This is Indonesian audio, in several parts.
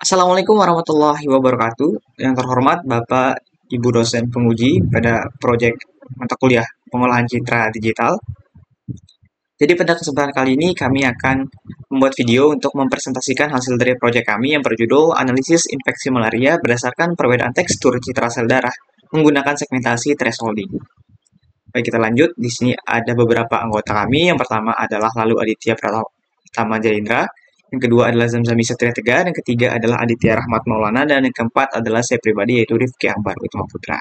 Assalamualaikum warahmatullahi wabarakatuh. Yang terhormat Bapak Ibu dosen penguji pada proyek mata kuliah pengolahan citra digital. Jadi pada kesempatan kali ini kami akan membuat video untuk mempresentasikan hasil dari proyek kami yang berjudul Analisis Infeksi Malaria berdasarkan perbedaan tekstur citra sel darah menggunakan segmentasi thresholding. Baik, kita lanjut. Di sini ada beberapa anggota kami. Yang pertama adalah Lalu Aditya Pratama Jaindra, yang kedua adalah Zamzami Satria Tegar, yang ketiga adalah Aditya Rahmat Maulana, dan yang keempat adalah saya pribadi yaitu Rifki Akbar Utama Putra.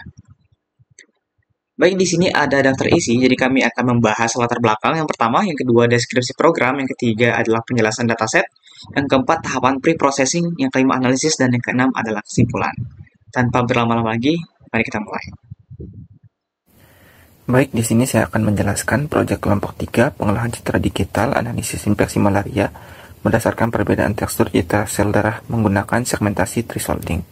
Baik, di sini ada daftar isi, jadi kami akan membahas latar belakang yang pertama, yang kedua deskripsi program, yang ketiga adalah penjelasan dataset, yang keempat tahapan pre-processing, yang kelima analisis, dan yang keenam adalah kesimpulan. Tanpa berlama-lama lagi, mari kita mulai. Baik, di sini saya akan menjelaskan proyek kelompok 3 pengolahan citra digital analisis infeksi malaria berdasarkan perbedaan tekstur citra sel darah menggunakan segmentasi thresholding.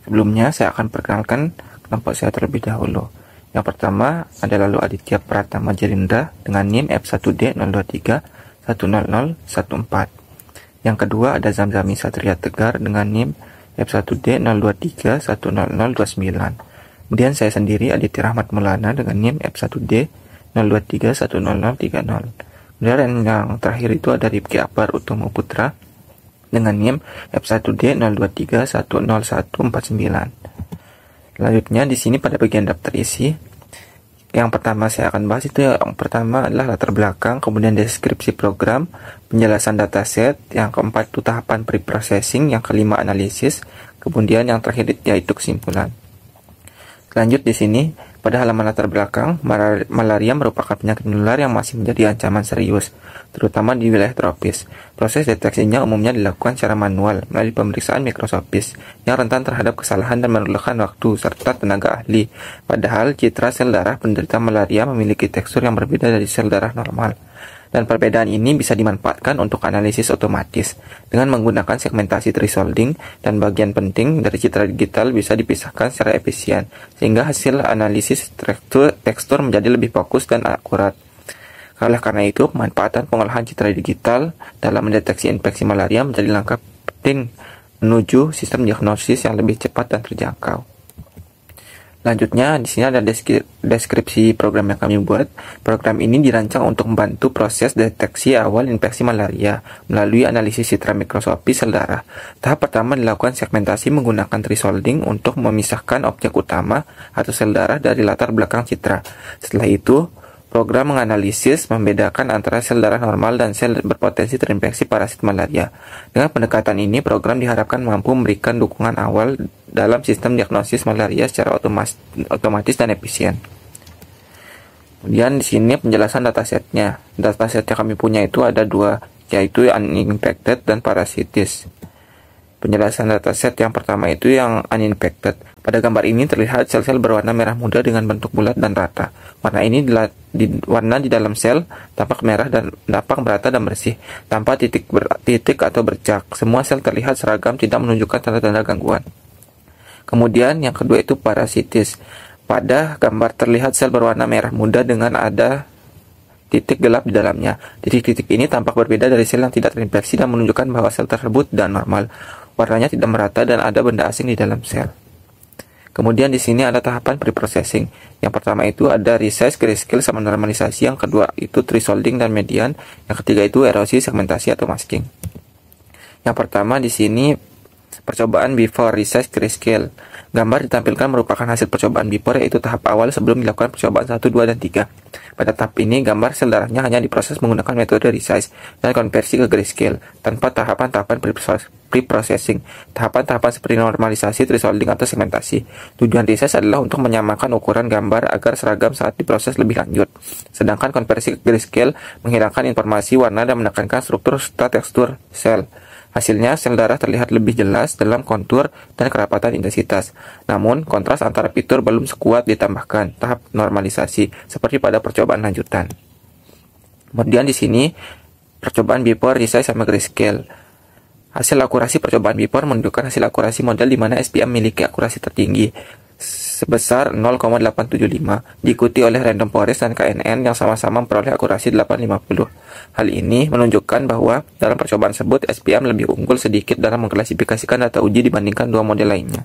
Sebelumnya, saya akan perkenalkan kelompok saya terlebih dahulu. Yang pertama ada Lalu Aditya Pratama Jaindra dengan NIM F1D023-10014. Yang kedua ada Zamzami Satria Tegar dengan NIM F1D023-10029. Kemudian saya sendiri Aditya Rahmat Maulana dengan NIM F1D023-10030. Kemudian yang terakhir itu ada Rifki Akbar Utama Putra dengan NIM F1D023-10149. Selanjutnya di sini pada bagian daftar isi, yang pertama saya akan bahas itu yang pertama adalah latar belakang, kemudian deskripsi program, penjelasan dataset, yang keempat itu tahapan pre-processing, yang kelima analisis, kemudian yang terakhir yaitu kesimpulan. Lanjut di sini, pada halaman latar belakang, malaria merupakan penyakit menular yang masih menjadi ancaman serius, terutama di wilayah tropis. Proses deteksinya umumnya dilakukan secara manual melalui pemeriksaan mikroskopis yang rentan terhadap kesalahan dan memerlukan waktu serta tenaga ahli. Padahal citra sel darah penderita malaria memiliki tekstur yang berbeda dari sel darah normal. Dan perbedaan ini bisa dimanfaatkan untuk analisis otomatis dengan menggunakan segmentasi thresholding, dan bagian penting dari citra digital bisa dipisahkan secara efisien sehingga hasil analisis tekstur menjadi lebih fokus dan akurat. Oleh karena itu, pemanfaatan pengolahan citra digital dalam mendeteksi infeksi malaria menjadi langkah penting menuju sistem diagnosis yang lebih cepat dan terjangkau. Selanjutnya, di sini ada deskripsi program yang kami buat. Program ini dirancang untuk membantu proses deteksi awal infeksi malaria melalui analisis citra mikroskopis sel darah. Tahap pertama dilakukan segmentasi menggunakan thresholding untuk memisahkan objek utama atau sel darah dari latar belakang citra. Setelah itu, program menganalisis membedakan antara sel darah normal dan sel berpotensi terinfeksi parasit malaria. Dengan pendekatan ini, program diharapkan mampu memberikan dukungan awal dalam sistem diagnosis malaria secara otomatis dan efisien. Kemudian di sini penjelasan datasetnya. Dataset yang kami punya itu ada dua, yaitu uninfected dan parasitis. Penjelasan dataset yang pertama itu yang uninfected. Pada gambar ini terlihat sel-sel berwarna merah muda dengan bentuk bulat dan rata. Warna ini warna di dalam sel tampak merah dan tampak merata dan bersih, tanpa titik atau bercak. Semua sel terlihat seragam, tidak menunjukkan tanda-tanda gangguan. Kemudian yang kedua itu parasitis. Pada gambar terlihat sel berwarna merah muda dengan ada titik gelap di dalamnya. Titik-titik ini tampak berbeda dari sel yang tidak terinfeksi dan menunjukkan bahwa sel tersebut tidak normal. Warnanya tidak merata dan ada benda asing di dalam sel. Kemudian di sini ada tahapan pre-processing. Yang pertama itu ada resize, grayscale, sama normalisasi. Yang kedua itu thresholding dan median. Yang ketiga itu erosi, segmentasi atau masking. Yang pertama di sini percobaan before resize grayscale. Gambar ditampilkan merupakan hasil percobaan before, yaitu tahap awal sebelum dilakukan percobaan 1, 2, dan 3. Pada tahap ini, gambar sel darahnya hanya diproses menggunakan metode resize dan konversi ke grayscale, tanpa tahapan-tahapan pre-processing, tahapan-tahapan seperti normalisasi, thresholding, atau segmentasi. Tujuan resize adalah untuk menyamakan ukuran gambar agar seragam saat diproses lebih lanjut. Sedangkan konversi ke grayscale menghilangkan informasi warna dan menekankan struktur serta tekstur sel. Hasilnya, sel darah terlihat lebih jelas dalam kontur dan kerapatan intensitas. Namun, kontras antara fitur belum sekuat ditambahkan tahap normalisasi, seperti pada percobaan lanjutan. Kemudian di sini, percobaan before resize sama grayscale. Hasil akurasi percobaan before menunjukkan hasil akurasi model di mana SPM memiliki akurasi tertinggi. sebesar 0,875, diikuti oleh random forest dan KNN yang sama-sama memperoleh akurasi 850. Hal ini menunjukkan bahwa dalam percobaan tersebut SPM lebih unggul sedikit dalam mengklasifikasikan data uji dibandingkan dua model lainnya.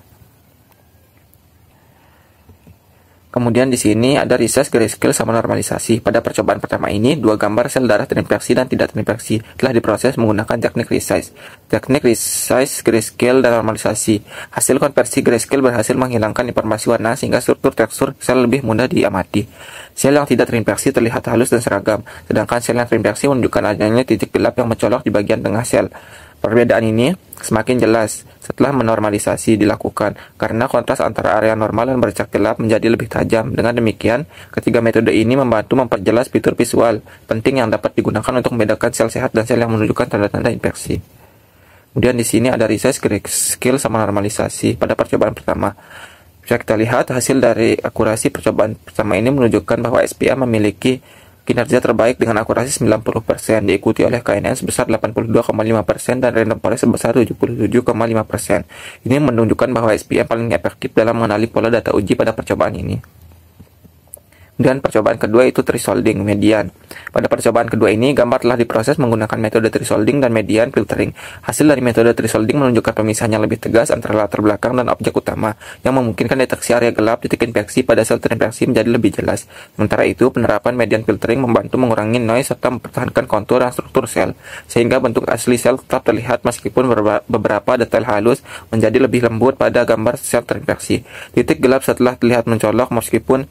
Kemudian di sini ada resize, grayscale, sama normalisasi. Pada percobaan pertama ini, dua gambar sel darah terinfeksi dan tidak terinfeksi telah diproses menggunakan teknik resize. Teknik resize, grayscale, dan normalisasi. Hasil konversi grayscale berhasil menghilangkan informasi warna sehingga struktur tekstur sel lebih mudah diamati. Sel yang tidak terinfeksi terlihat halus dan seragam, sedangkan sel yang terinfeksi menunjukkan adanya titik gelap yang mencolok di bagian tengah sel. Perbedaan ini semakin jelas setelah menormalisasi dilakukan karena kontras antara area normal dan bercak gelap menjadi lebih tajam. Dengan demikian, ketiga metode ini membantu memperjelas fitur visual penting yang dapat digunakan untuk membedakan sel sehat dan sel yang menunjukkan tanda-tanda infeksi. Kemudian di sini ada resize, grayscale, sama normalisasi pada percobaan pertama. Bisa kita lihat hasil dari akurasi percobaan pertama ini menunjukkan bahwa SPM memiliki kinerja terbaik dengan akurasi 90%, diikuti oleh KNN sebesar 82,5% dan random forest sebesar 77,5%. Ini menunjukkan bahwa SPM paling efektif dalam mengenali pola data uji pada percobaan ini. Dan percobaan kedua itu thresholding median. Pada percobaan kedua ini, gambar telah diproses menggunakan metode thresholding dan median filtering. Hasil dari metode thresholding menunjukkan pemisahan yang lebih tegas antara latar belakang dan objek utama, yang memungkinkan deteksi area gelap titik infeksi pada sel terinfeksi menjadi lebih jelas. Sementara itu, penerapan median filtering membantu mengurangi noise serta mempertahankan kontur dan struktur sel, sehingga bentuk asli sel tetap terlihat meskipun beberapa detail halus menjadi lebih lembut pada gambar sel terinfeksi. Titik gelap setelah terlihat mencolok meskipun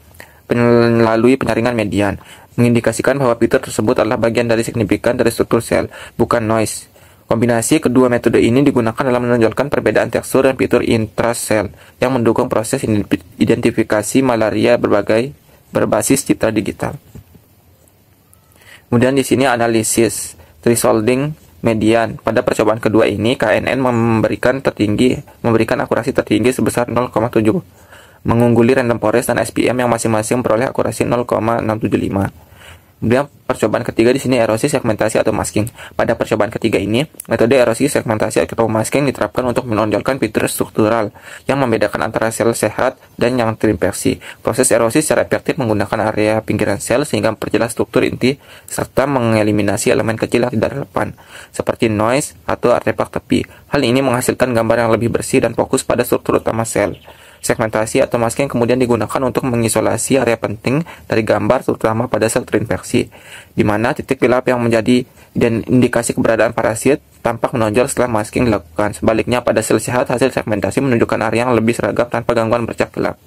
melalui penyaringan median, mengindikasikan bahwa fitur tersebut adalah bagian dari signifikan dari struktur sel, bukan noise. Kombinasi kedua metode ini digunakan dalam menonjolkan perbedaan tekstur dan fitur intrasel yang mendukung proses identifikasi malaria berbasis citra digital. Kemudian di sini analisis thresholding median. Pada percobaan kedua ini, KNN memberikan akurasi tertinggi sebesar 0,7, mengungguli random forest dan SPM yang masing-masing memperoleh akurasi 0,675. Kemudian percobaan ketiga di sini erosi, segmentasi, atau masking. Pada percobaan ketiga ini, metode erosi, segmentasi, atau masking diterapkan untuk menonjolkan fitur struktural yang membedakan antara sel sehat dan yang terinfeksi. Proses erosi secara efektif menggunakan area pinggiran sel sehingga memperjelas struktur inti serta mengeliminasi elemen kecil yang tidak relevan, seperti noise atau artefak tepi. Hal ini menghasilkan gambar yang lebih bersih dan fokus pada struktur utama sel. Segmentasi atau masking kemudian digunakan untuk mengisolasi area penting dari gambar, terutama pada sel terinfeksi, di mana titik gelap yang menjadi indikasi keberadaan parasit tampak menonjol setelah masking dilakukan. Sebaliknya, pada sel sehat, hasil segmentasi menunjukkan area yang lebih seragam tanpa gangguan bercak gelap.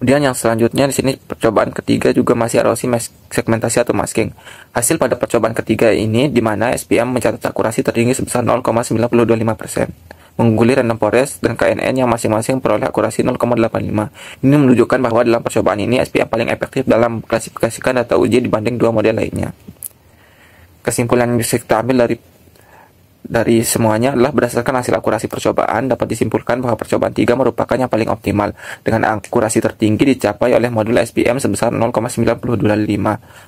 Kemudian yang selanjutnya di sini percobaan ketiga juga masih erosi, segmentasi, atau masking. Hasil pada percobaan ketiga ini di mana SPM mencatat akurasi tertinggi sebesar 0,925%, mengungguli random forest dan KNN yang masing-masing peroleh akurasi 0,85. Ini menunjukkan bahwa dalam percobaan ini SPM paling efektif dalam klasifikasikan data uji dibanding dua model lainnya. Kesimpulan yang bisa kita ambil dari semuanya adalah berdasarkan hasil akurasi percobaan dapat disimpulkan bahwa percobaan 3 merupakan yang paling optimal dengan akurasi tertinggi dicapai oleh modul SPM sebesar 0,925.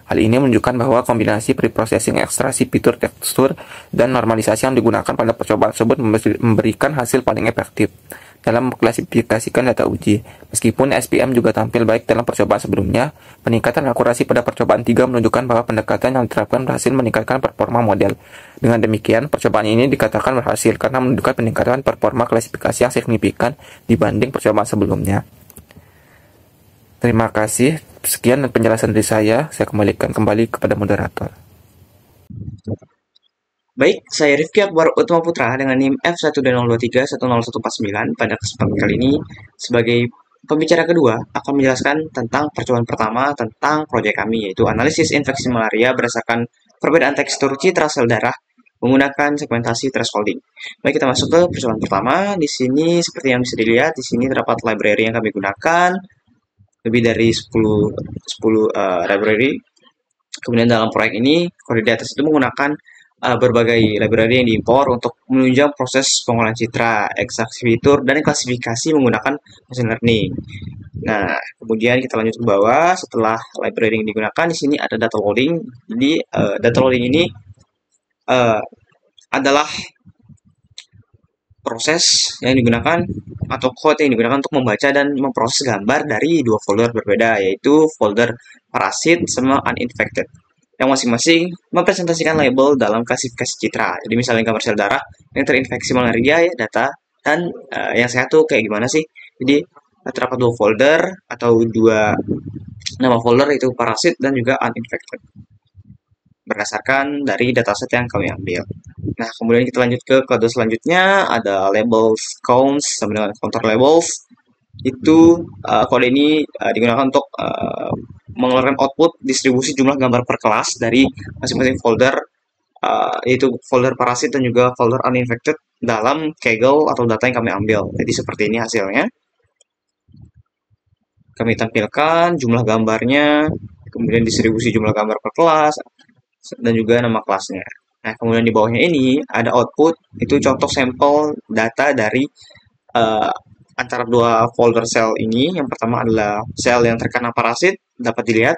Hal ini menunjukkan bahwa kombinasi preprocessing, ekstraksi fitur tekstur dan normalisasi yang digunakan pada percobaan tersebut memberikan hasil paling efektif dalam mengklasifikasikan data uji. Meskipun SPM juga tampil baik dalam percobaan sebelumnya, peningkatan akurasi pada percobaan 3 menunjukkan bahwa pendekatan yang diterapkan berhasil meningkatkan performa model. Dengan demikian, percobaan ini dikatakan berhasil karena menunjukkan peningkatan performa klasifikasi yang signifikan dibanding percobaan sebelumnya. Terima kasih. Sekian penjelasan dari saya kembalikan kembali kepada moderator. Baik, saya Rifki Akbar Utama Putra dengan NIM F1D023101149. Pada kesempatan kali ini, sebagai pembicara kedua, akan menjelaskan tentang percobaan pertama tentang proyek kami, yaitu analisis infeksi malaria berdasarkan perbedaan tekstur citra sel darah menggunakan segmentasi thresholding. Baik, kita masuk ke percobaan pertama. Di sini, seperti yang bisa dilihat, di sini terdapat library yang kami gunakan, lebih dari 10 library. Kemudian dalam proyek ini, Coordinates itu menggunakan berbagai library yang diimpor untuk menunjang proses pengolahan citra, ekstraksi fitur, dan klasifikasi menggunakan machine learning. Nah, kemudian kita lanjut ke bawah. Setelah library yang digunakan, di sini ada data loading. Jadi, data loading ini adalah proses yang digunakan atau code yang digunakan untuk membaca dan memproses gambar dari dua folder berbeda, yaitu folder parasit sama uninfected, yang masing-masing mempresentasikan label dalam klasifikasi citra. Jadi misalnya gambar sel darah yang terinfeksi malaria ya data, dan yang sehat tuh kayak gimana sih. Jadi terdapat dua folder atau dua nama folder, itu parasit dan juga uninfected, berdasarkan dari dataset yang kami ambil. Nah, kemudian kita lanjut ke kode selanjutnya, ada labels counts sama dengan counter labels. Itu kode ini digunakan untuk mengeluarkan output distribusi jumlah gambar per kelas dari masing-masing folder, yaitu folder parasit dan juga folder uninfected dalam Kaggle atau data yang kami ambil. Jadi seperti ini hasilnya. Kami tampilkan jumlah gambarnya, kemudian distribusi jumlah gambar per kelas, dan juga nama kelasnya. Nah, kemudian di bawahnya ini ada output, itu contoh sampel data dari antara dua folder sel ini. Yang pertama adalah sel yang terkena parasit, dapat dilihat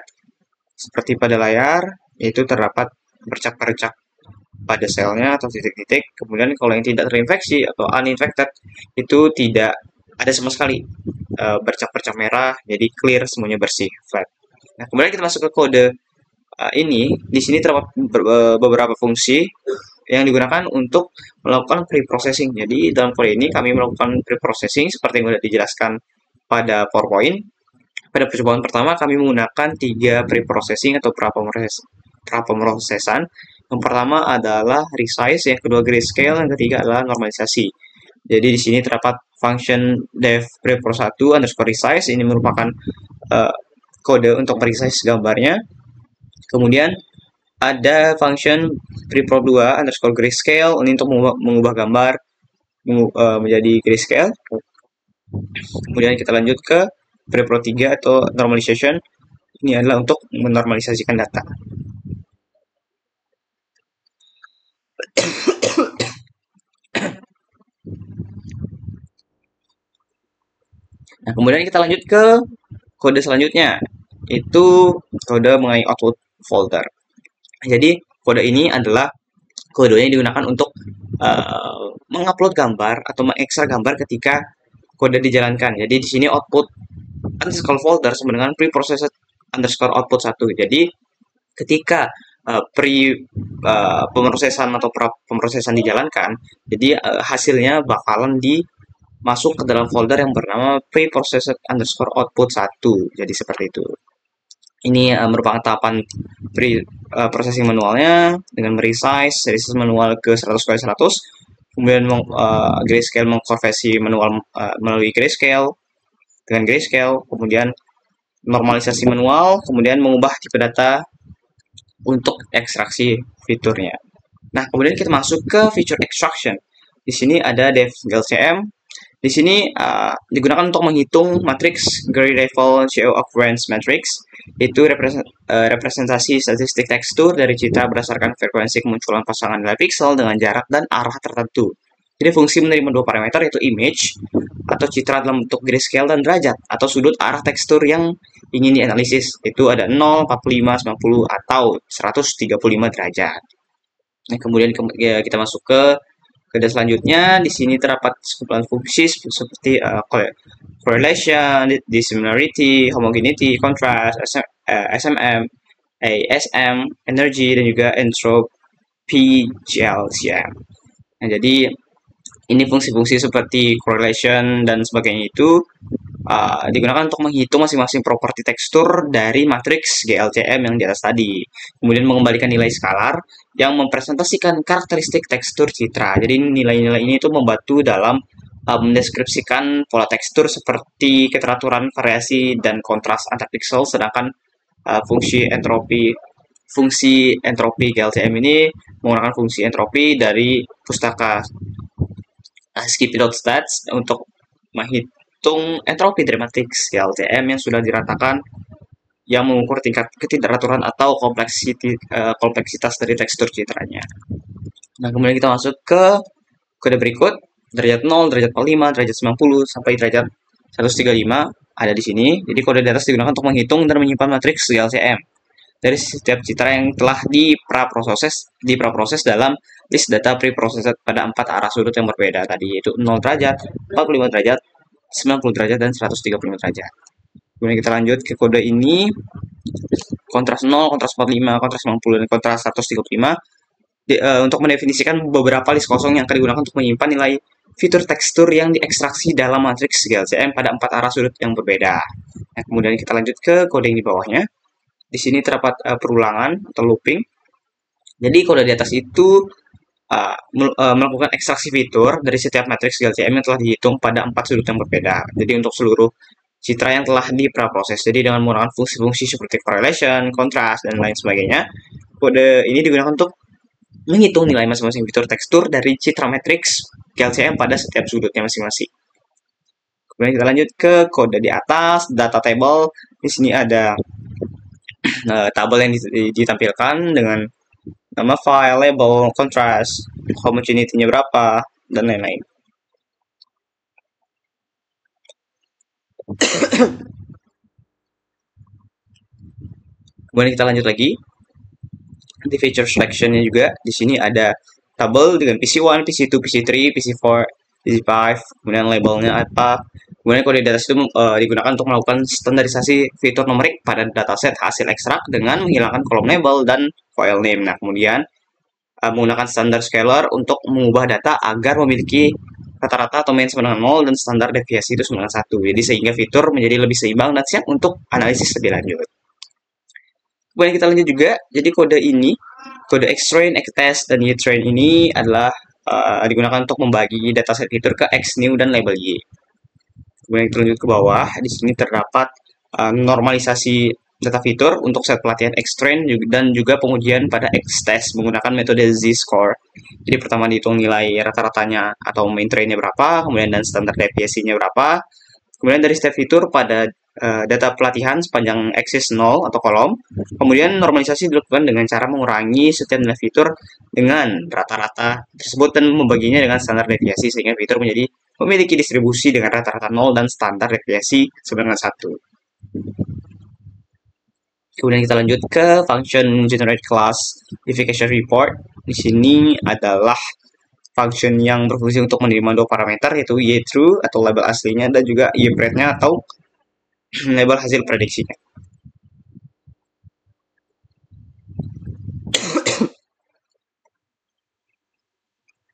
seperti pada layar, yaitu terdapat bercak-bercak pada selnya atau titik-titik. Kemudian kalau yang tidak terinfeksi atau uninfected, itu tidak ada sama sekali bercak-bercak merah, jadi clear, semuanya bersih, flat. Nah, kemudian kita masuk ke kode ini. Di sini terdapat beberapa fungsi yang digunakan untuk melakukan pre-processing. Jadi dalam kode ini kami melakukan pre-processing seperti yang sudah dijelaskan pada PowerPoint. Pada percobaan pertama kami menggunakan 3 pre-processing atau pra-pemrosesan. Yang pertama adalah resize, yang kedua grayscale, yang ketiga adalah normalisasi. Jadi di sini terdapat function dev prepro 1 underscore resize, ini merupakan kode untuk resize gambarnya. Kemudian ada function prepro 2 underscore grayscale, ini untuk mengubah gambar menjadi grayscale. Kemudian kita lanjut ke prepro 3 atau normalization, ini adalah untuk menormalisasikan data. Nah, kemudian kita lanjut ke kode selanjutnya, itu kode mengenai output folder. Jadi kode ini adalah kodenya digunakan untuk mengupload gambar atau mengekstrak gambar ketika kode dijalankan. Jadi di sini output underscore folder sama dengan preprocessed underscore output 1. Jadi ketika pemrosesan atau pemrosesan dijalankan, jadi hasilnya bakalan masuk ke dalam folder yang bernama preprocessed underscore output 1. Jadi seperti itu. Ini merupakan tahapan processing manualnya dengan resize manual ke 100x100, kemudian grayscale mengkonversi manual melalui grayscale dengan grayscale, kemudian normalisasi manual, kemudian mengubah tipe data untuk ekstraksi fiturnya. Nah, kemudian kita masuk ke feature extraction. Di sini ada dev GLCM. Di sini digunakan untuk menghitung matriks Gray Level CO Occurrence Matrix, itu representasi statistik tekstur dari citra berdasarkan frekuensi kemunculan pasangan nilai pixel dengan jarak dan arah tertentu. Jadi fungsi menerima dua parameter, yaitu image atau citra dalam bentuk grayscale dan derajat atau sudut arah tekstur yang ingin dianalisis. Itu ada 0, 45, 90 atau 135 derajat. Nah, kemudian kita masuk ke kode selanjutnya. Di sini terdapat sekumpulan fungsi seperti correlation, dissimilarity, homogeneity, contrast, SMM, ASM, energy, dan juga entropy GLCM. Nah, jadi ini fungsi-fungsi seperti correlation dan sebagainya itu digunakan untuk menghitung masing-masing properti tekstur dari matriks GLCM yang di atas tadi. Kemudian mengembalikan nilai skalar yang mempresentasikan karakteristik tekstur citra. Jadi nilai-nilai ini itu membantu dalam mendeskripsikan pola tekstur seperti keteraturan, variasi, dan kontras antar pixel. Sedangkan fungsi entropi GLCM ini menggunakan fungsi entropi dari pustaka Skippy.stats untuk menghitung entropi dari matriks GLCM yang sudah diratakan, yang mengukur tingkat ketidakteraturan atau kompleksitas dari tekstur citranya. Nah, kemudian kita masuk ke kode berikut, derajat 0, derajat 45, derajat 90, sampai derajat 135 ada di sini. Jadi kode di atas digunakan untuk menghitung dan menyimpan matriks GLCM dari setiap citra yang telah diproses dalam list data preprocessed pada 4 arah sudut yang berbeda tadi, yaitu 0 derajat, 45 derajat, 90 derajat dan 135 derajat. Kemudian kita lanjut ke kode ini, kontras 0, kontras 45, kontras 90, dan kontras 135 untuk mendefinisikan beberapa list kosong yang akan digunakan untuk menyimpan nilai fitur tekstur yang diekstraksi dalam matriks GLCM pada 4 arah sudut yang berbeda. Nah, kemudian kita lanjut ke kode yang di bawahnya. Di sini terdapat perulangan atau looping. Jadi kode di atas itu melakukan ekstraksi fitur dari setiap matriks GLCM yang telah dihitung pada 4 sudut yang berbeda. Jadi untuk seluruh citra yang telah dipraproses. Jadi dengan menggunakan fungsi-fungsi seperti correlation, contrast, dan lain sebagainya. Kode ini digunakan untuk menghitung nilai masing-masing fitur tekstur dari citra matriks GLCM pada setiap sudutnya masing-masing. Kemudian kita lanjut ke kode di atas, data table. Di sini ada tabel yang ditampilkan dengan nama file, label, contrast, homogeneity-nya berapa, dan lain-lain. Kemudian kita lanjut lagi. Di feature selection-nya juga, di sini ada tabel dengan PC1, PC2, PC3, PC4, PC5, kemudian labelnya apa. Kemudian kode di atas itu digunakan untuk melakukan standarisasi fitur numerik pada dataset hasil ekstrak dengan menghilangkan kolom label dan file name. Nah, kemudian menggunakan standar scalar untuk mengubah data agar memiliki rata-rata atau mean sama dengan 0 dan standar deviasi itu sama dengan 1. Jadi sehingga fitur menjadi lebih seimbang dan siap untuk analisis lebih lanjut. Kemudian kita lanjut juga, jadi kode ini, kode xtrain, xtest, dan ytrain ini adalah digunakan untuk membagi dataset fitur ke xnew dan label y. Kemudian kita lanjut ke bawah, di sini terdapat normalisasi data fitur untuk set pelatihan xtrain dan juga pengujian pada xtest menggunakan metode z-score. Jadi pertama dihitung nilai rata-ratanya atau mean trainnya berapa, kemudian dan standar deviasinya berapa. Kemudian dari step fitur pada data pelatihan sepanjang aksis 0 atau kolom. Kemudian normalisasi dilakukan dengan cara mengurangi setiap nilai fitur dengan rata-rata tersebut dan membaginya dengan standar deviasi sehingga fitur memiliki distribusi dengan rata-rata 0 dan standar deviasi sama dengan 1. Kemudian kita lanjut ke function generate class unification report. Di sini adalah function yang berfungsi untuk menerima 2 parameter, yaitu y-true atau label aslinya dan juga y-pred-nya atau label hasil prediksinya.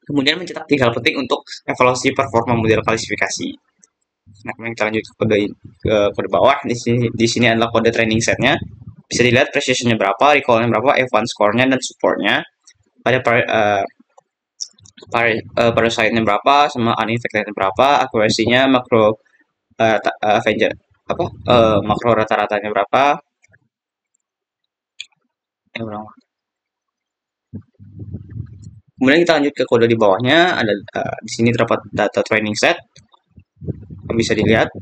Kemudian mencetak tinggal petik untuk evaluasi performa model klasifikasi. Nah, kemudian kita lanjut ke kode bawah. Di sini adalah kode training setnya. Bisa dilihat precision-nya berapa, recall-nya berapa, F1 score-nya, dan support-nya. Pada parasite-nya berapa, sama uninfected-nya berapa, accuracy-nya, makro makro rata-ratanya berapa. Kemudian kita lanjut ke kode di bawahnya. Ada di sini terdapat data training set. Bisa dilihat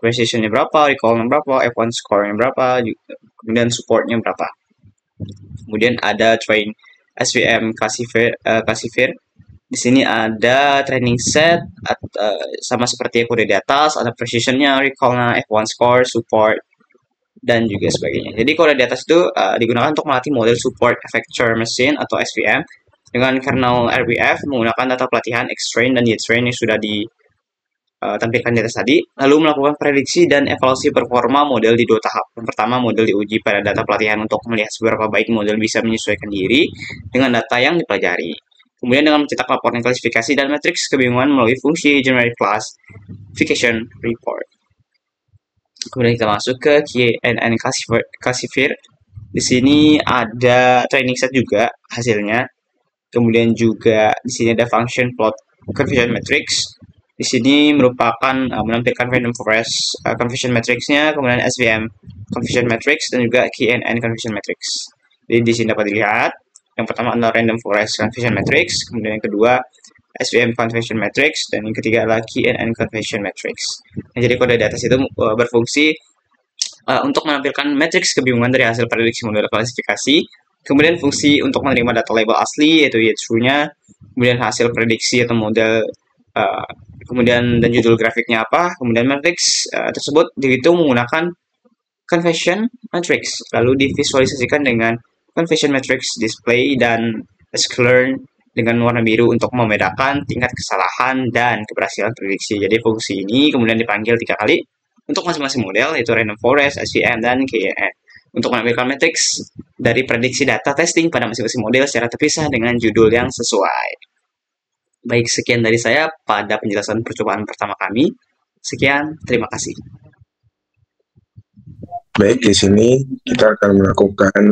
precision-nya berapa, recall-nya berapa, F1 score-nya berapa, kemudian support-nya berapa. Kemudian ada train SVM classifier. Di sini ada training set sama seperti kode di atas, ada precision-nya, recall-nya, F1 score, support, dan juga sebagainya. Jadi kode di atas itu digunakan untuk melatih model support effector machine atau SVM dengan kernel RBF menggunakan data pelatihan xtrain dan ytrain yang sudah ditampilkan di atas tadi, lalu melakukan prediksi dan evaluasi performa model di 2 tahap. Yang pertama, model diuji pada data pelatihan untuk melihat seberapa baik model bisa menyesuaikan diri dengan data yang dipelajari. Kemudian dengan mencetak laporan klasifikasi dan matriks kebingungan melalui fungsi generate classification report. Kemudian kita masuk ke KNN classifier. Di sini ada training set juga hasilnya. Kemudian juga di sini ada function plot confusion matrix. Di sini merupakan menampilkan random forest confusion matrix-nya, kemudian SVM confusion matrix dan juga KNN confusion matrix. Jadi di sini dapat dilihat yang pertama adalah random forest confusion matrix, kemudian yang kedua SVM confusion matrix, dan yang ketiga adalah KNN confusion matrix. Nah, jadi kode di atas itu berfungsi untuk menampilkan matriks kebingungan dari hasil prediksi model klasifikasi, kemudian fungsi untuk menerima data label asli yaitu y-true-nya, kemudian hasil prediksi atau model, kemudian dan judul grafiknya apa, kemudian matriks tersebut dihitung menggunakan confusion matrix, lalu divisualisasikan dengan confusion matrix display dan sklearn dengan warna biru untuk membedakan tingkat kesalahan dan keberhasilan prediksi. Jadi fungsi ini kemudian dipanggil 3 kali untuk masing-masing model, yaitu random forest, SVM, dan KNN, untuk menampilkan matriks dari prediksi data testing pada masing-masing model secara terpisah dengan judul yang sesuai. Baik, sekian dari saya pada penjelasan percobaan pertama kami. Sekian, terima kasih. Baik, di sini kita akan melakukan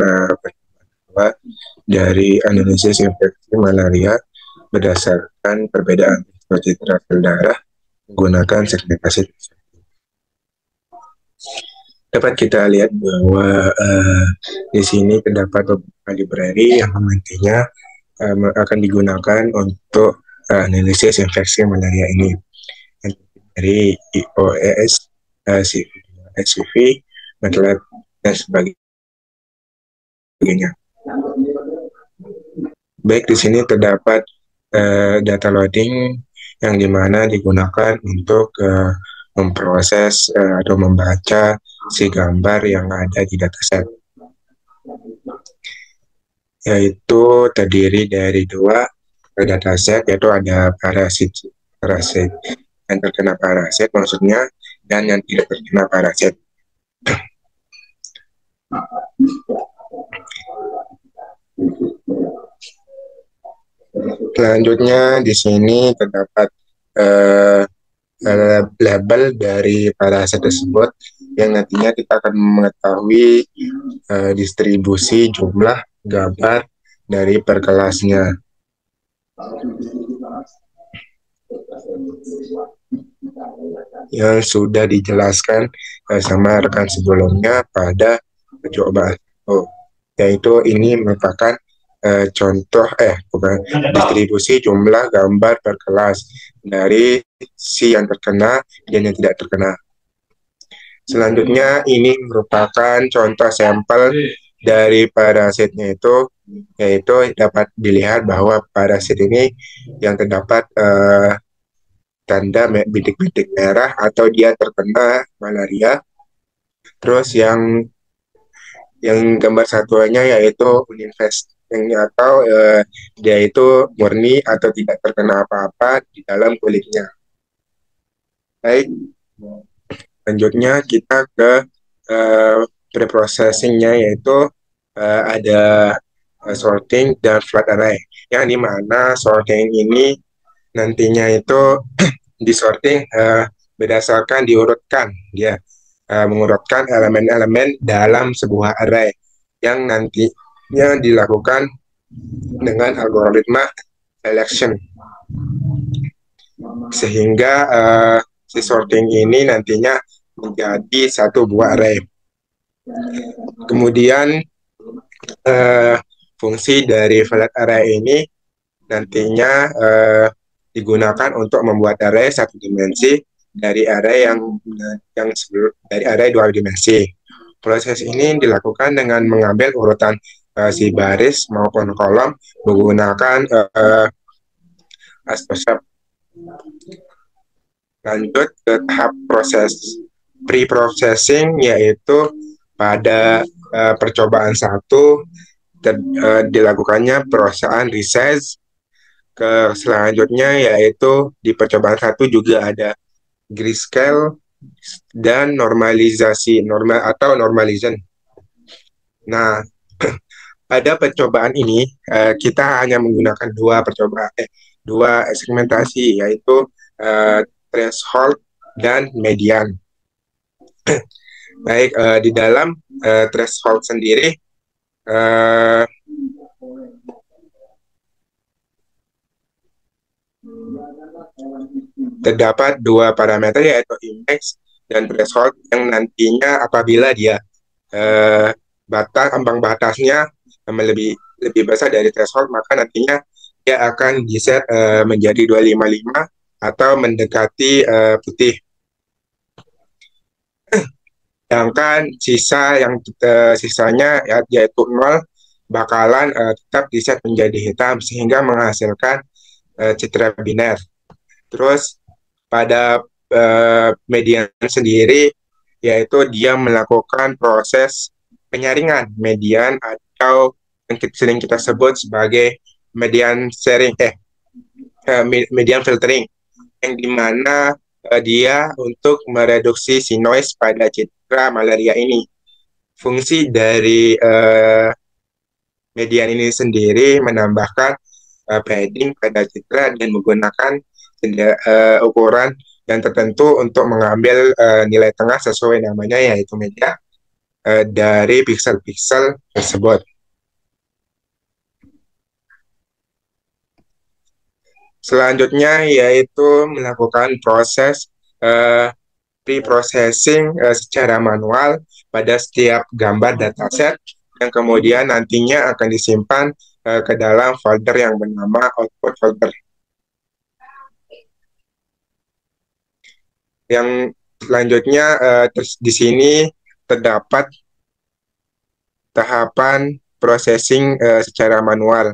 dari analisis infeksi malaria berdasarkan perbedaan citra sel darah menggunakan segmentasi. Dapat kita lihat bahwa di sini terdapat beberapa library yang nantinya akan digunakan untuk analisis infeksi malaria ini, dari IOS, SUV, MATLAB, dan sebagainya. Baik, di sini terdapat data loading yang dimana digunakan untuk memproses atau membaca si gambar yang ada di dataset, yaitu terdiri dari 2 dataset, yaitu ada parasit yang terkena parasit maksudnya, dan yang tidak terkena parasit. Selanjutnya di sini terdapat label dari parasit tersebut yang nantinya kita akan mengetahui distribusi jumlah gambar dari per kelasnya. Yang sudah dijelaskan sama rekan sebelumnya pada percobaan, yaitu ini merupakan contoh distribusi jumlah gambar per kelas dari si yang terkena dan yang tidak terkena. Selanjutnya ini merupakan contoh sampel dari parasitnya itu, yaitu dapat dilihat bahwa parasit ini yang terdapat tanda bintik-bintik merah atau dia terkena malaria. Terus yang gambar satuannya yaitu uninfest, atau dia itu murni atau tidak terkena apa-apa di dalam kulitnya. Baik, selanjutnya kita ke preprocessingnya, yaitu ada sorting dan flat array, yang dimana sorting ini nantinya itu disorting berdasarkan diurutkan, dia mengurutkan elemen-elemen dalam sebuah array yang nantinya dilakukan dengan algoritma selection, sehingga si sorting ini nantinya menjadi satu buah array. Kemudian fungsi dari flat array ini nantinya digunakan untuk membuat array satu dimensi dari array dari array 2 dimensi. Proses ini dilakukan dengan mengambil urutan si baris maupun kolom menggunakan ASCII. Lanjut ke tahap proses pre-processing, yaitu pada percobaan 1 dilakukannya perusahaan resize. Ke selanjutnya yaitu di percobaan 1 juga ada grayscale dan normalisasi atau normalization. Nah, pada percobaan ini kita hanya menggunakan 2 segmentasi, yaitu threshold dan median. Baik, di dalam threshold sendiri terdapat 2 parameter, yaitu index dan threshold, yang nantinya apabila dia ambang batasnya lebih besar dari threshold, maka nantinya dia akan diset menjadi 255 atau mendekati putih. Sedangkan sisanya yaitu 0 bakalan tetap diset menjadi hitam sehingga menghasilkan citra biner. Terus pada median sendiri, yaitu dia melakukan proses penyaringan median atau yang sering kita sebut sebagai median sharing median filtering, yang dimana dia untuk mereduksi si noise pada citra malaria ini. Fungsi dari median ini sendiri menambahkan padding pada citra dan menggunakan ukuran yang tertentu untuk mengambil nilai tengah sesuai namanya, yaitu media dari piksel-piksel tersebut. Selanjutnya yaitu melakukan proses pre-processing secara manual pada setiap gambar dataset yang kemudian nantinya akan disimpan ke dalam folder yang bernama output folder. Yang selanjutnya di sini terdapat tahapan processing secara manual,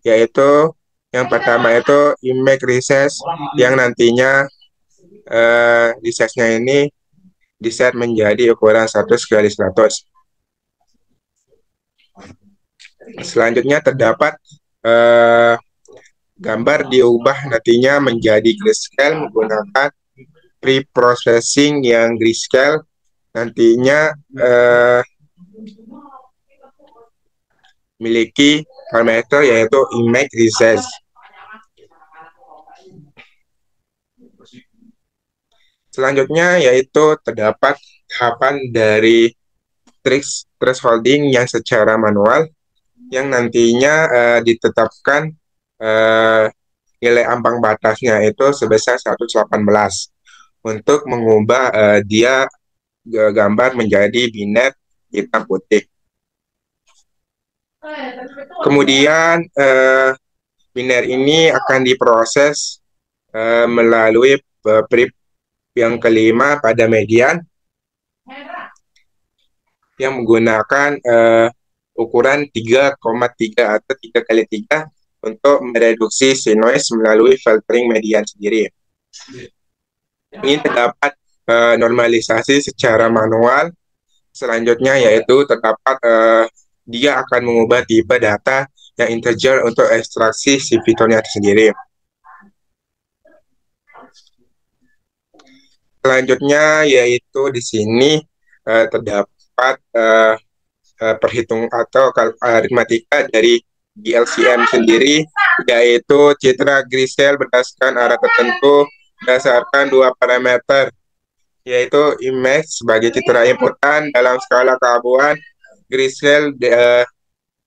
yaitu yang pertama itu image resize, yang nantinya resize-nya ini diset menjadi ukuran 100x100. Selanjutnya terdapat gambar diubah nantinya menjadi grayscale menggunakan pre-processing yang grayscale, nantinya memiliki parameter yaitu image resize. Selanjutnya yaitu terdapat tahapan dari thresholding yang secara manual, yang nantinya ditetapkan nilai ambang batasnya itu sebesar 118 untuk mengubah dia gambar menjadi binet hitam putih. Kemudian biner ini akan diproses melalui prep yang kelima pada median yang menggunakan ukuran 3,3 atau 3x3 untuk mereduksi si noise melalui filtering median sendiri. Ini terdapat normalisasi secara manual. Selanjutnya yaitu terdapat dia akan mengubah tipe data yang integer untuk ekstraksi si fiturnya sendiri. Selanjutnya yaitu di sini terdapat perhitung atau aritmatika dari GLCM sendiri, yaitu citra grayscale berdasarkan arah tertentu berdasarkan dua parameter, yaitu image sebagai citra inputan dalam skala keabuan, grayscale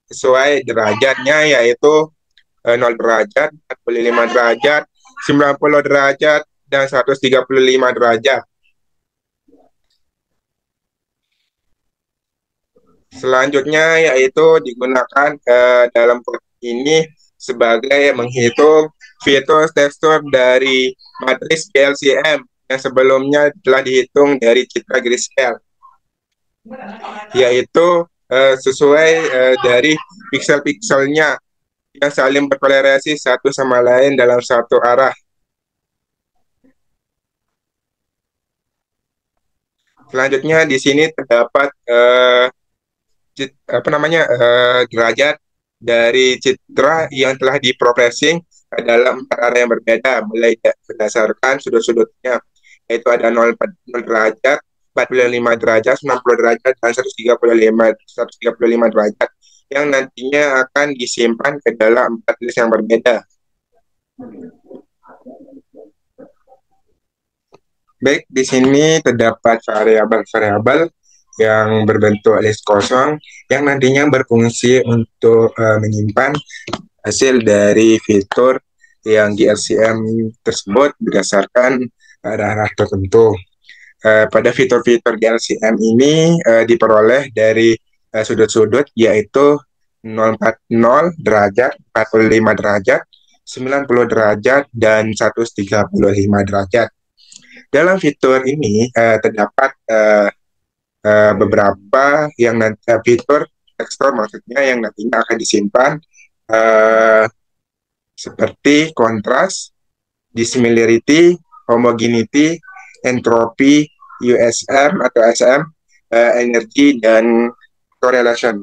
sesuai derajatnya yaitu 0 derajat, 45 derajat, 90 derajat, dan 135 derajat. Selanjutnya yaitu digunakan dalam ini sebagai menghitung fitur tekstur dari matriks GLCM yang sebelumnya telah dihitung dari citra grayscale, yaitu sesuai dari piksel-pikselnya yang saling berkorelasi satu sama lain dalam satu arah. Selanjutnya di sini terdapat derajat dari citra yang telah diprocessing dalam 4 area yang berbeda, mulai berdasarkan sudut-sudutnya, yaitu ada 0 derajat, 45 derajat, 90 derajat, dan 135 derajat, yang nantinya akan disimpan ke dalam 4 list yang berbeda. Baik, di sini terdapat variabel-variabel yang berbentuk list kosong yang nantinya berfungsi untuk menyimpan hasil dari fitur yang di LCM tersebut berdasarkan arah-arah tertentu. Pada fitur-fitur di LCM ini diperoleh dari sudut-sudut yaitu 040 derajat, 45 derajat, 90 derajat, dan 135 derajat. Dalam fitur ini terdapat beberapa yang fitur tekstur maksudnya yang nantinya akan disimpan seperti kontras, dissimilarity, homogeneity, entropi, USM atau SM, energi, dan correlation.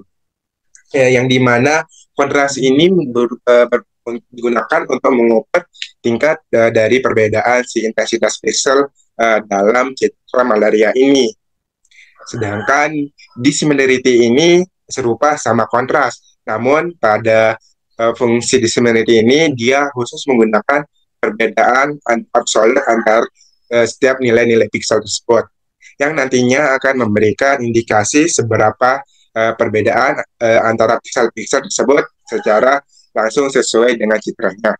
Yang dimana Kontras ini digunakan untuk mengukur tingkat dari perbedaan si intensitas pixel dalam citra malaria ini. Sedangkan dissimilarity ini serupa sama kontras, namun pada fungsi dissimilarity ini dia khusus menggunakan perbedaan absolut antar setiap nilai-nilai pixel tersebut, yang nantinya akan memberikan indikasi seberapa perbedaan antara pixel-pixel tersebut secara langsung sesuai dengan citranya.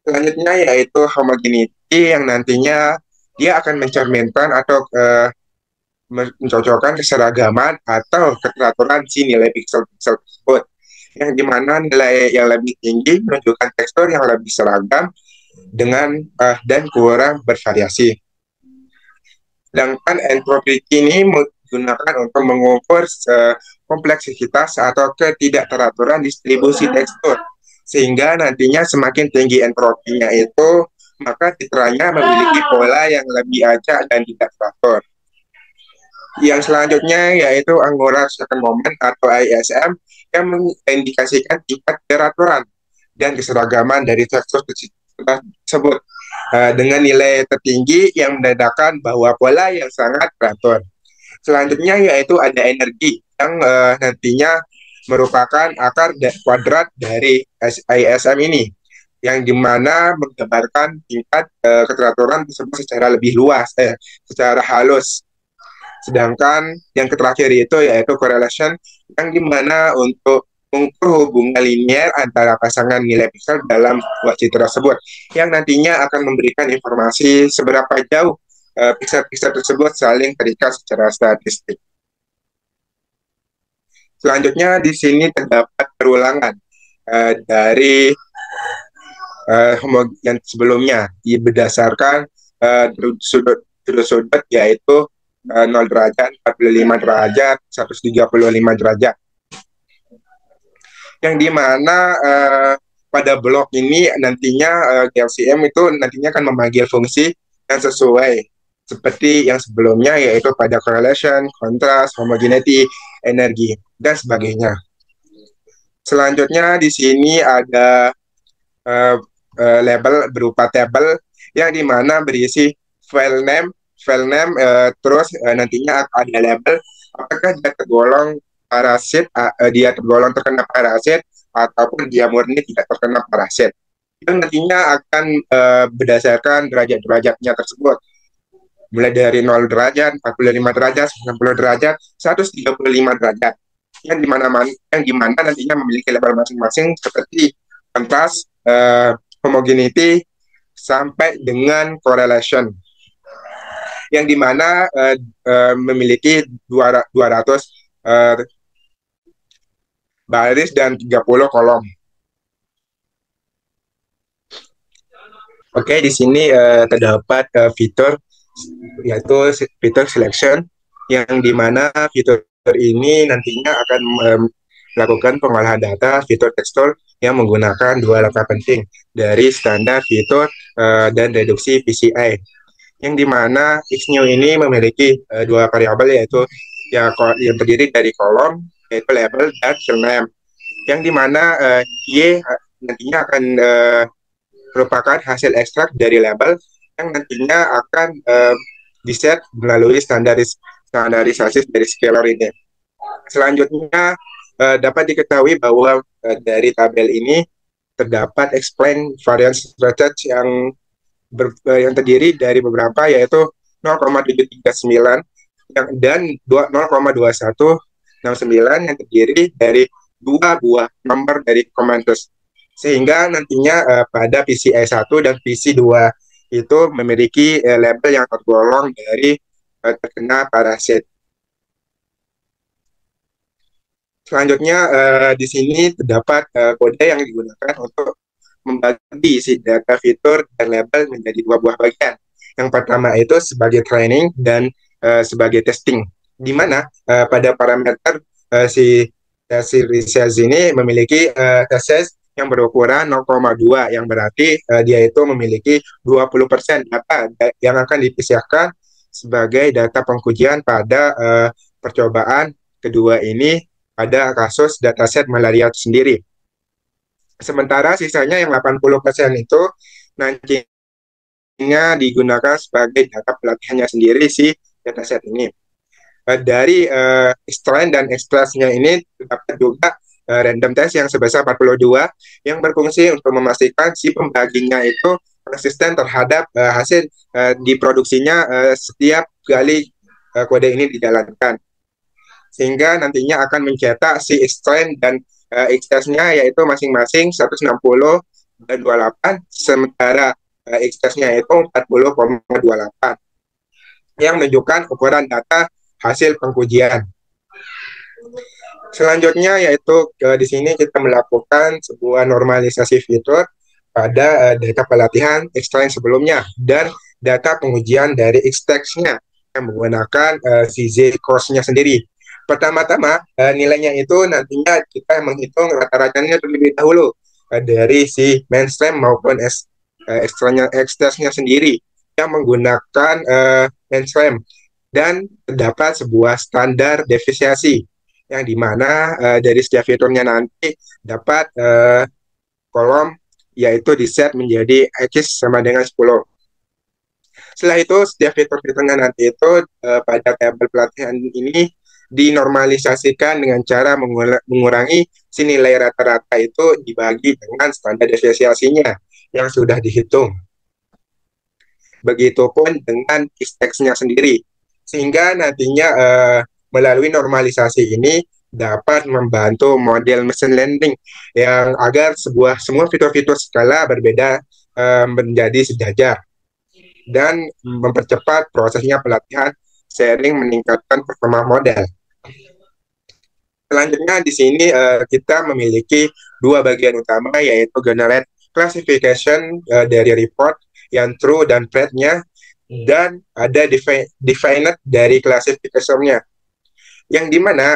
Selanjutnya yaitu homogeneity, yang nantinya dia akan mencerminkan atau mencocokkan keseragaman atau keteraturan si nilai pixel-pixel tersebut, yang dimana nilai yang lebih tinggi menunjukkan tekstur yang lebih seragam dengan dan kurang bervariasi. Sedangkan entropi ini digunakan untuk mengukur kompleksitas atau ketidakteraturan distribusi tekstur, sehingga nantinya semakin tinggi entropinya itu, maka citranya memiliki pola yang lebih acak dan tidak teratur. Yang selanjutnya yaitu angular second moment atau ISM, yang mengindikasikan tingkat keteraturan dan keseragaman dari tekstur tersebut dengan nilai tertinggi yang menandakan bahwa pola yang sangat teratur. Selanjutnya yaitu ada energi, yang nantinya merupakan akar kuadrat dari ISM ini, yang dimana menggambarkan tingkat keteraturan tersebut secara lebih luas, secara halus. Sedangkan yang terakhir itu yaitu correlation, yang dimana untuk mengukur hubungan linear antara pasangan nilai pixel dalam sebuah citra tersebut, yang nantinya akan memberikan informasi seberapa jauh pixel-pixel tersebut saling terikat secara statistik. Selanjutnya di sini terdapat perulangan dari yang sebelumnya berdasarkan sudut yaitu 0 derajat, 45 derajat, 135 derajat. Yang dimana pada blok ini nantinya GLCM itu nantinya akan memanggil fungsi yang sesuai seperti yang sebelumnya, yaitu pada correlation, contrast, homogeneity, energi, dan sebagainya. Selanjutnya di sini ada label berupa tabel, yang dimana berisi file name, terus nantinya ada label apakah dia tergolong parasit, dia tergolong terkena parasit ataupun dia murni tidak terkena parasit, yang nantinya akan berdasarkan derajat-derajatnya tersebut, mulai dari 0 derajat, 45 derajat, 90 derajat, 135 derajat, yang dimana nantinya memiliki label masing-masing seperti kontras, homogeneity, sampai dengan correlation, yang dimana memiliki 200 baris dan 30 kolom. Oke, di sini terdapat fitur, yaitu fitur selection, yang dimana fitur ini nantinya akan melakukan pengolahan data fitur tekstur yang menggunakan dua langkah penting dari standar fitur dan reduksi PCI, yang dimana Xnew ini memiliki dua variabel, yaitu yang terdiri dari kolom, yaitu label dan file name, yang dimana Y nantinya akan merupakan hasil ekstrak dari label yang nantinya akan diset melalui standarisasi dari scalar ini. Selanjutnya dapat diketahui bahwa dari tabel ini terdapat explain variance strategy yang terdiri dari beberapa, yaitu 0,739 dan 0,2169 yang terdiri dari dua buah nomor dari komandus, sehingga nantinya pada PCI 1 dan PCI 2 itu memiliki label yang tergolong dari terkena parasit. Selanjutnya di sini terdapat kode yang digunakan untuk membagi si data fitur dan label menjadi dua buah bagian. Yang pertama itu sebagai training dan sebagai testing, di mana pada parameter si result ini memiliki test yang berukuran 0,2, yang berarti dia itu memiliki 20% data yang akan dipisahkan sebagai data pengujian pada percobaan kedua ini pada kasus dataset malaria itu sendiri. Sementara sisanya yang 80% itu nantinya digunakan sebagai data pelatihannya sendiri si dataset ini. Dari strand dan expressnya ini terdapat juga random test yang sebesar 42 yang berfungsi untuk memastikan si pembaginya itu konsisten terhadap hasil diproduksinya setiap kali kode ini dijalankan. Sehingga nantinya akan mencetak si strand dan expressnya yaitu masing-masing 160 dan 28, sementara expressnya itu 40,28 yang menunjukkan ukuran data hasil pengujian. Selanjutnya yaitu di sini kita melakukan sebuah normalisasi fitur pada data pelatihan extract sebelumnya dan data pengujian dari extract-nya yang menggunakan CZ course-nya sendiri. Pertama-tama nilainya itu nantinya kita menghitung rata-ratanya terlebih dahulu dari si mainstream maupun extract-nya sendiri yang menggunakan mainstream, dan terdapat sebuah standar defisiasi yang dimana dari setiap fiturnya nanti dapat kolom yaitu di set menjadi X sama dengan 10. Setelah itu setiap fitur-fiturnya nanti itu pada tabel pelatihan ini dinormalisasikan dengan cara mengurangi si nilai rata-rata itu dibagi dengan standar defisiasinya yang sudah dihitung. Begitupun dengan text-nya sendiri. Sehingga nantinya melalui normalisasi ini dapat membantu model machine learning yang agar semua fitur-fitur skala berbeda menjadi sejajar dan mempercepat prosesnya pelatihan sering meningkatkan performa model. Selanjutnya di sini kita memiliki dua bagian utama yaitu generate classification dari report yang true dan false-nya, dan ada definite dari classification-nya yang dimana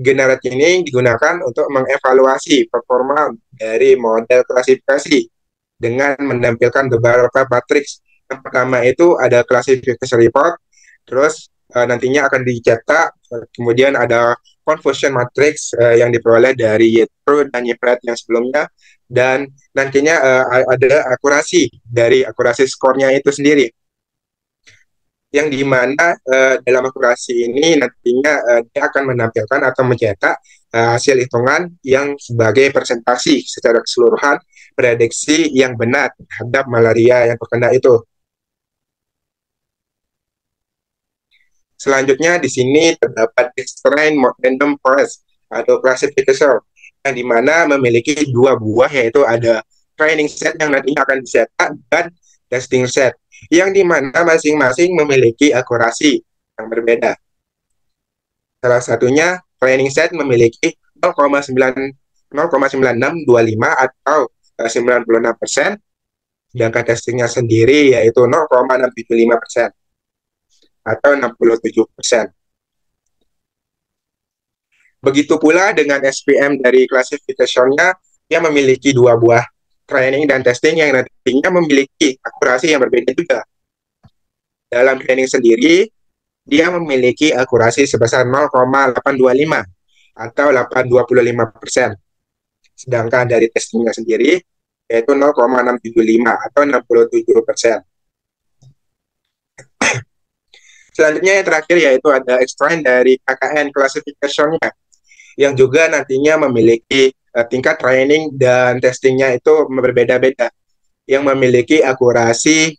generate ini digunakan untuk mengevaluasi performa dari model klasifikasi dengan menampilkan beberapa matriks. Yang pertama itu ada classification report, terus nantinya akan dicetak, kemudian ada confusion matrix yang diperoleh dari true dan false yang sebelumnya, dan nantinya ada akurasi dari akurasi skornya itu sendiri, yang dimana dalam akurasi ini nantinya dia akan menampilkan atau mencetak hasil hitungan yang sebagai presentasi secara keseluruhan prediksi yang benar terhadap malaria yang terkena itu. Selanjutnya di sini terdapat extract random forest atau classification yang dimana memiliki dua buah, yaitu ada training set yang nantinya akan dicetak dan testing set yang dimana masing-masing memiliki akurasi yang berbeda. Salah satunya training set memiliki 0,9625 atau 96%, sedangkan testingnya sendiri yaitu 0,675% atau 67%. Begitu pula dengan SPM dari classification-nya yang memiliki dua buah training dan testing yang nantinya memiliki akurasi yang berbeda juga. Dalam training sendiri, dia memiliki akurasi sebesar 0,825 atau 825%. Sedangkan dari testingnya sendiri yaitu 0,675 atau 67%. Selanjutnya yang terakhir yaitu ada extract dari KKN classification-nya yang juga nantinya memiliki tingkat training dan testingnya itu berbeda-beda, yang memiliki akurasi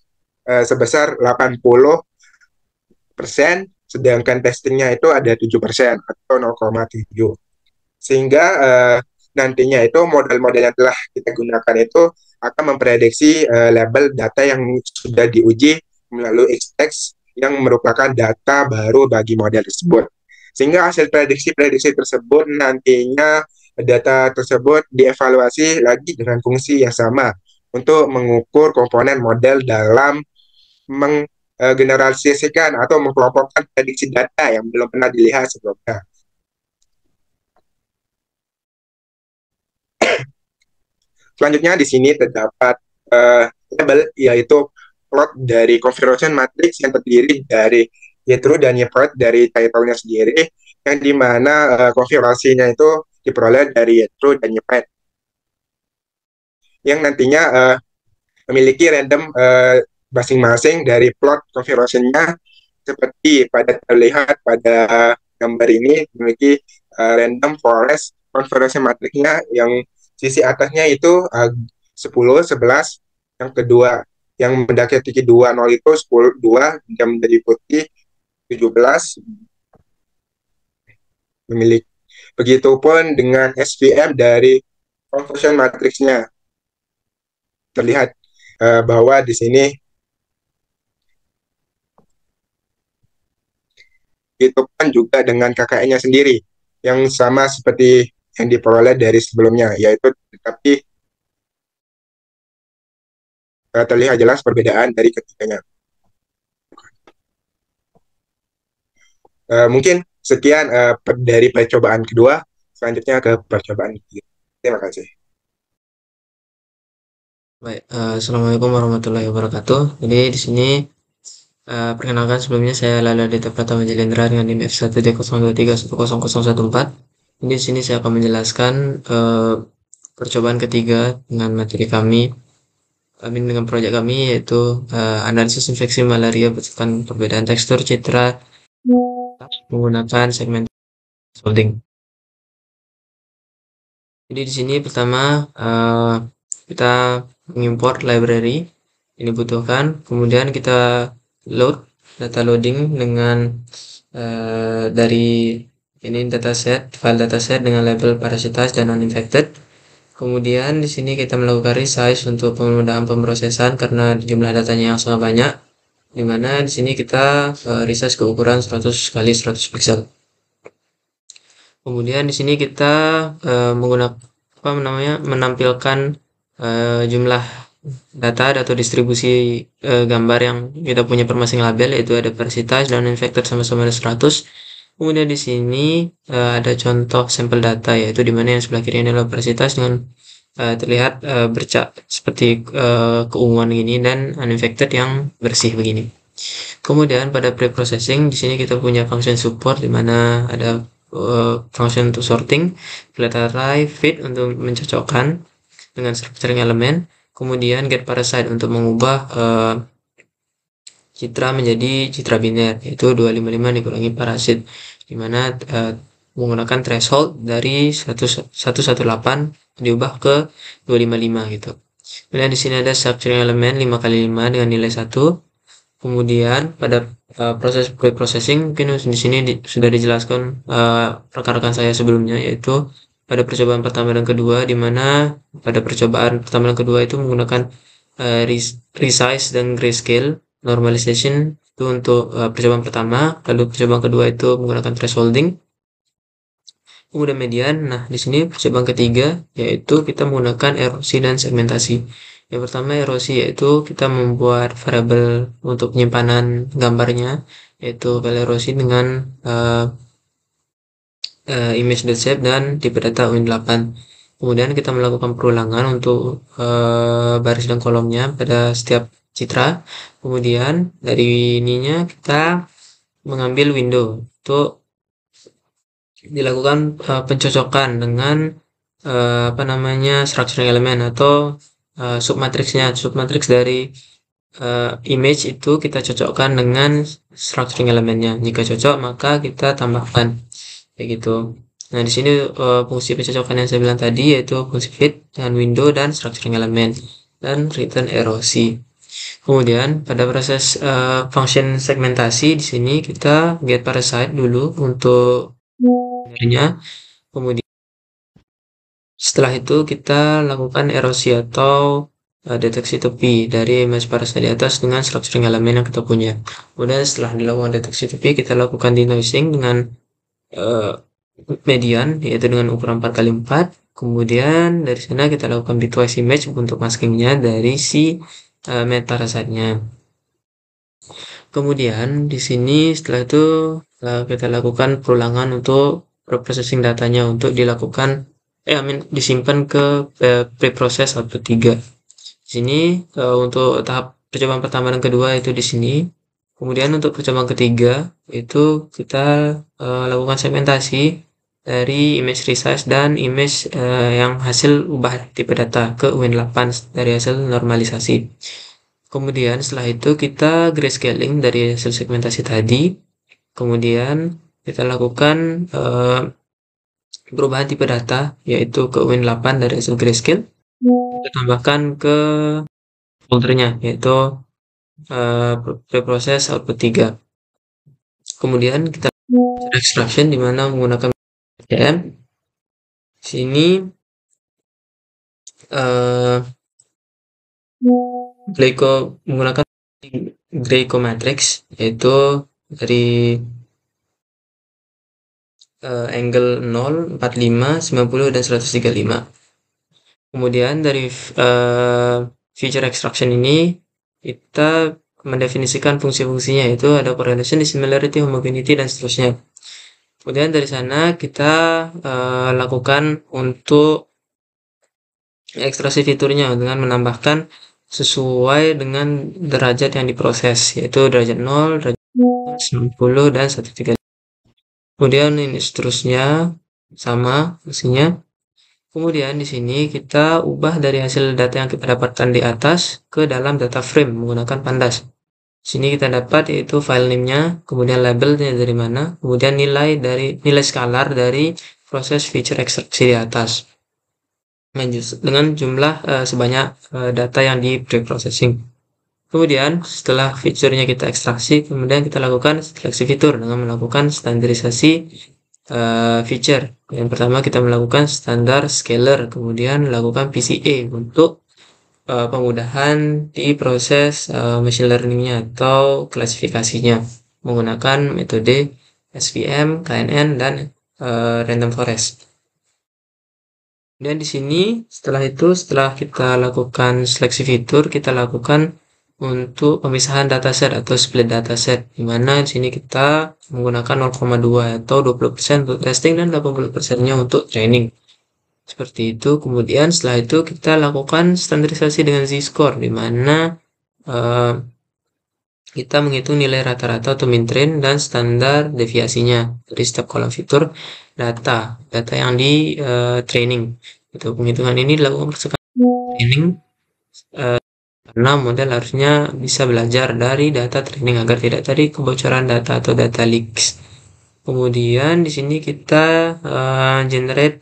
sebesar 80%, sedangkan testingnya itu ada 7% atau 0,7. Sehingga nantinya itu model-model yang telah kita gunakan itu akan memprediksi label data yang sudah diuji melalui XText yang merupakan data baru bagi model tersebut. Sehingga hasil prediksi-prediksi tersebut nantinya data tersebut dievaluasi lagi dengan fungsi yang sama untuk mengukur komponen model dalam menggeneralisasikan atau mengkelompokkan prediksi data yang belum pernah dilihat sebelumnya. Selanjutnya di sini terdapat label yaitu plot dari configuration matrix yang terdiri dari true dan false dari title-nya sendiri, yang dimana konfigurasinya itu diperoleh dari Yetro dan Nyepet yang nantinya memiliki random masing-masing dari plot configuration-nya seperti terlihat pada gambar ini memiliki random forest configuration matrixnya yang sisi atasnya itu 10, 11, yang kedua yang mendaki 20 itu 10, 2 yang menjadi putih 17 memiliki. Begitupun dengan SVM dari conversion matrixnya terlihat bahwa di sini itu kan juga dengan KKN-nya sendiri yang sama seperti yang diperoleh dari sebelumnya, yaitu tetapi terlihat jelas perbedaan dari ketiganya. Mungkin sekian dari percobaan kedua, selanjutnya ke percobaan ketiga. Terima kasih. Baik, Assalamualaikum warahmatullahi wabarakatuh. Jadi di sini perkenalkan sebelumnya saya Lala Dita Pratama Jalendra dengan NIM F1D03100114. Jadi di sini saya akan menjelaskan percobaan ketiga dengan materi kami, dengan proyek kami yaitu analisis infeksi malaria berdasarkan perbedaan tekstur citra menggunakan segmen folding. Jadi di sini pertama kita mengimport library ini butuhkan, kemudian kita load data loading dengan dari ini dataset, file dataset dengan label parasitas dan non-infected. Kemudian di sini kita melakukan resize untuk pemudahan pemrosesan karena jumlah datanya yang sangat banyak, dimana di sini kita resize ke ukuran 100 kali 100 pixel. Kemudian di sini kita menampilkan jumlah data atau distribusi gambar yang kita punya per masing label, yaitu ada parasitas dan infected sama-sama ada 100. Kemudian di sini ada contoh sampel data, yaitu di mana yang sebelah kiri ini adalah parasitas dengan terlihat bercak seperti keunguan gini dan uninfected yang bersih begini. Kemudian pada pre-processing di sini kita punya function support di mana ada function untuk sorting, filter array, fit untuk mencocokkan dengan structuring elemen, kemudian get parasite untuk mengubah citra menjadi citra biner, yaitu 255 dikurangi parasit, dimana menggunakan threshold dari 118 diubah ke 255 gitu. Kemudian di sini ada structuring elemen 5x5 dengan nilai 1. Kemudian pada proses pre-processing mungkin di sini sudah dijelaskan rekan-rekan saya sebelumnya, yaitu pada percobaan pertama dan kedua, di mana pada percobaan pertama dan kedua itu menggunakan resize dan grayscale normalization itu untuk percobaan pertama, lalu percobaan kedua itu menggunakan thresholding, kemudian median. Nah, di sini percobaan ketiga yaitu kita menggunakan erosi dan segmentasi. Yang pertama erosi, yaitu kita membuat variabel untuk penyimpanan gambarnya, yaitu file erosi dengan image.shape dan tipe data Win8. Kemudian kita melakukan perulangan untuk baris dan kolomnya pada setiap citra. Kemudian dari ininya kita mengambil window untuk dilakukan pencocokan dengan structuring element atau submatrixnya. Submatrix dari image itu kita cocokkan dengan structuring elemennya. Jika cocok maka kita tambahkan kayak gitu. Nah, di sini fungsi pencocokan yang saya bilang tadi yaitu fungsi fit dengan window dan structuring element dan return erosi. Kemudian pada proses function segmentasi di sini kita get parasite dulu untuk nya. Kemudian setelah itu kita lakukan erosi atau deteksi tepi dari image parasite di atas dengan structuring elemen yang kita punya. Kemudian setelah dilakukan deteksi tepi, kita lakukan denoising dengan median, yaitu dengan ukuran 4x4. Kemudian dari sana kita lakukan bitwise image untuk maskingnya dari si meta parasite-nya. Kemudian di sini setelah itu kita lakukan perulangan untuk processing datanya untuk dilakukan disimpan ke preproses 1/3. Di sini untuk tahap percobaan pertama dan kedua itu di sini. Kemudian untuk percobaan ketiga itu kita lakukan segmentasi dari image resize dan image yang hasil ubah tipe data ke Win8 dari hasil normalisasi. Kemudian setelah itu kita grayscaling dari hasil segmentasi tadi. Kemudian kita lakukan perubahan tipe data yaitu ke Win8 dari hasil grayscale. Kita tambahkan ke foldernya yaitu preprocess output 3. Kemudian kita extraction di mana menggunakan PDM. Sini menggunakan Greyco matrix yaitu dari angle 0, 45, 90 dan 135. Kemudian dari feature extraction ini kita mendefinisikan fungsi-fungsinya, yaitu ada correlation, dissimilarity, homogeneity dan seterusnya. Kemudian dari sana kita lakukan untuk ekstraksi fiturnya dengan menambahkan sesuai dengan derajat yang diproses, yaitu derajat 0, derajat 90 dan 135. Kemudian ini seterusnya sama fungsinya. Kemudian di sini kita ubah dari hasil data yang kita dapatkan di atas ke dalam data frame menggunakan pandas. Di sini kita dapat yaitu file name-nya, kemudian labelnya dari mana, kemudian nilai skalar dari proses feature ekstraksi di atas. Dengan jumlah sebanyak data yang di pre-processing. Kemudian setelah fiturnya kita ekstraksi, kemudian kita lakukan seleksi fitur dengan melakukan standarisasi feature. Yang pertama kita melakukan standar scaler, kemudian lakukan PCA untuk pemudahan di proses machine learning-nya atau klasifikasinya menggunakan metode SVM, KNN dan random forest. Dan di sini setelah kita lakukan seleksi fitur, kita lakukan untuk pemisahan dataset atau split dataset, di mana di sini kita menggunakan 0,2 atau 20% untuk testing dan 80%-nya untuk training. Seperti itu. Kemudian setelah itu kita lakukan standarisasi dengan z-score, di mana kita menghitung nilai rata-rata atau mean train dan standar deviasinya dari setiap kolom fitur data yang di training. Itu penghitungan ini dilakukan berdasarkan training karena model harusnya bisa belajar dari data training agar tidak terjadi kebocoran data atau data leaks. Kemudian di sini kita generate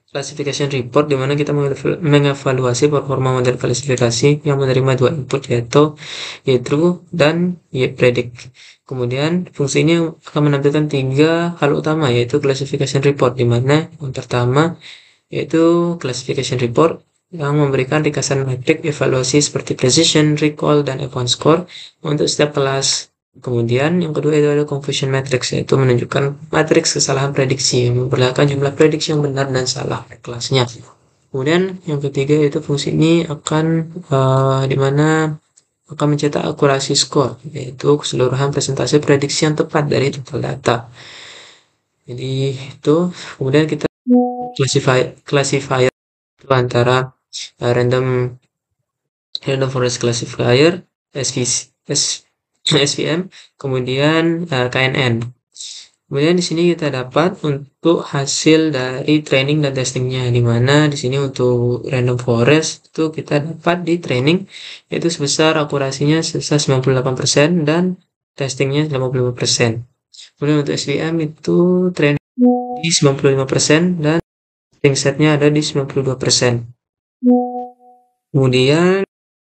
classification report, di mana kita mengevaluasi performa model klasifikasi yang menerima dua input yaitu true dan predict. Kemudian fungsi ini akan menampilkan 3 hal utama yaitu classification report, di mana yang pertama yaitu classification report yang memberikan ringkasan metrik evaluasi seperti precision, recall, dan F1 score untuk setiap kelas. Kemudian yang kedua itu ada confusion matrix, yaitu menunjukkan matriks kesalahan prediksi yang memperlihatkan jumlah prediksi yang benar dan salah per kelasnya. Kemudian yang ketiga itu fungsi ini akan di mana akan mencetak akurasi skor, yaitu keseluruhan presentasi prediksi yang tepat dari total data. Jadi itu. Kemudian kita classifier itu antara random forest classifier, SVM, kemudian KNN. Kemudian di sini kita dapat untuk hasil dari training dan testingnya, di mana di sini untuk random forest itu kita dapat di training yaitu sebesar akurasinya sebesar 98% dan testingnya 55%. Kemudian untuk SVM itu training di 95% dan testing setnya ada di 92%. Kemudian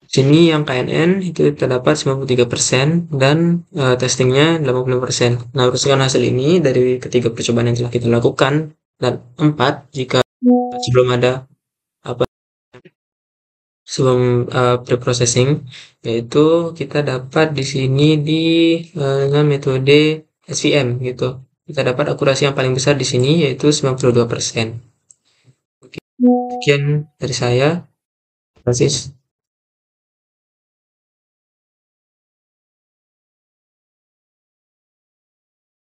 sini yang KNN itu terdapat 93% dan testingnya 80%. Nah, berdasarkan hasil ini dari ketiga percobaan yang telah kita lakukan dan 4 jika sebelum ada pre-processing, yaitu kita dapat di sini dengan metode SVM gitu. Kita dapat akurasi yang paling besar di sini yaitu 92%. Sekian dari saya. Terima kasih.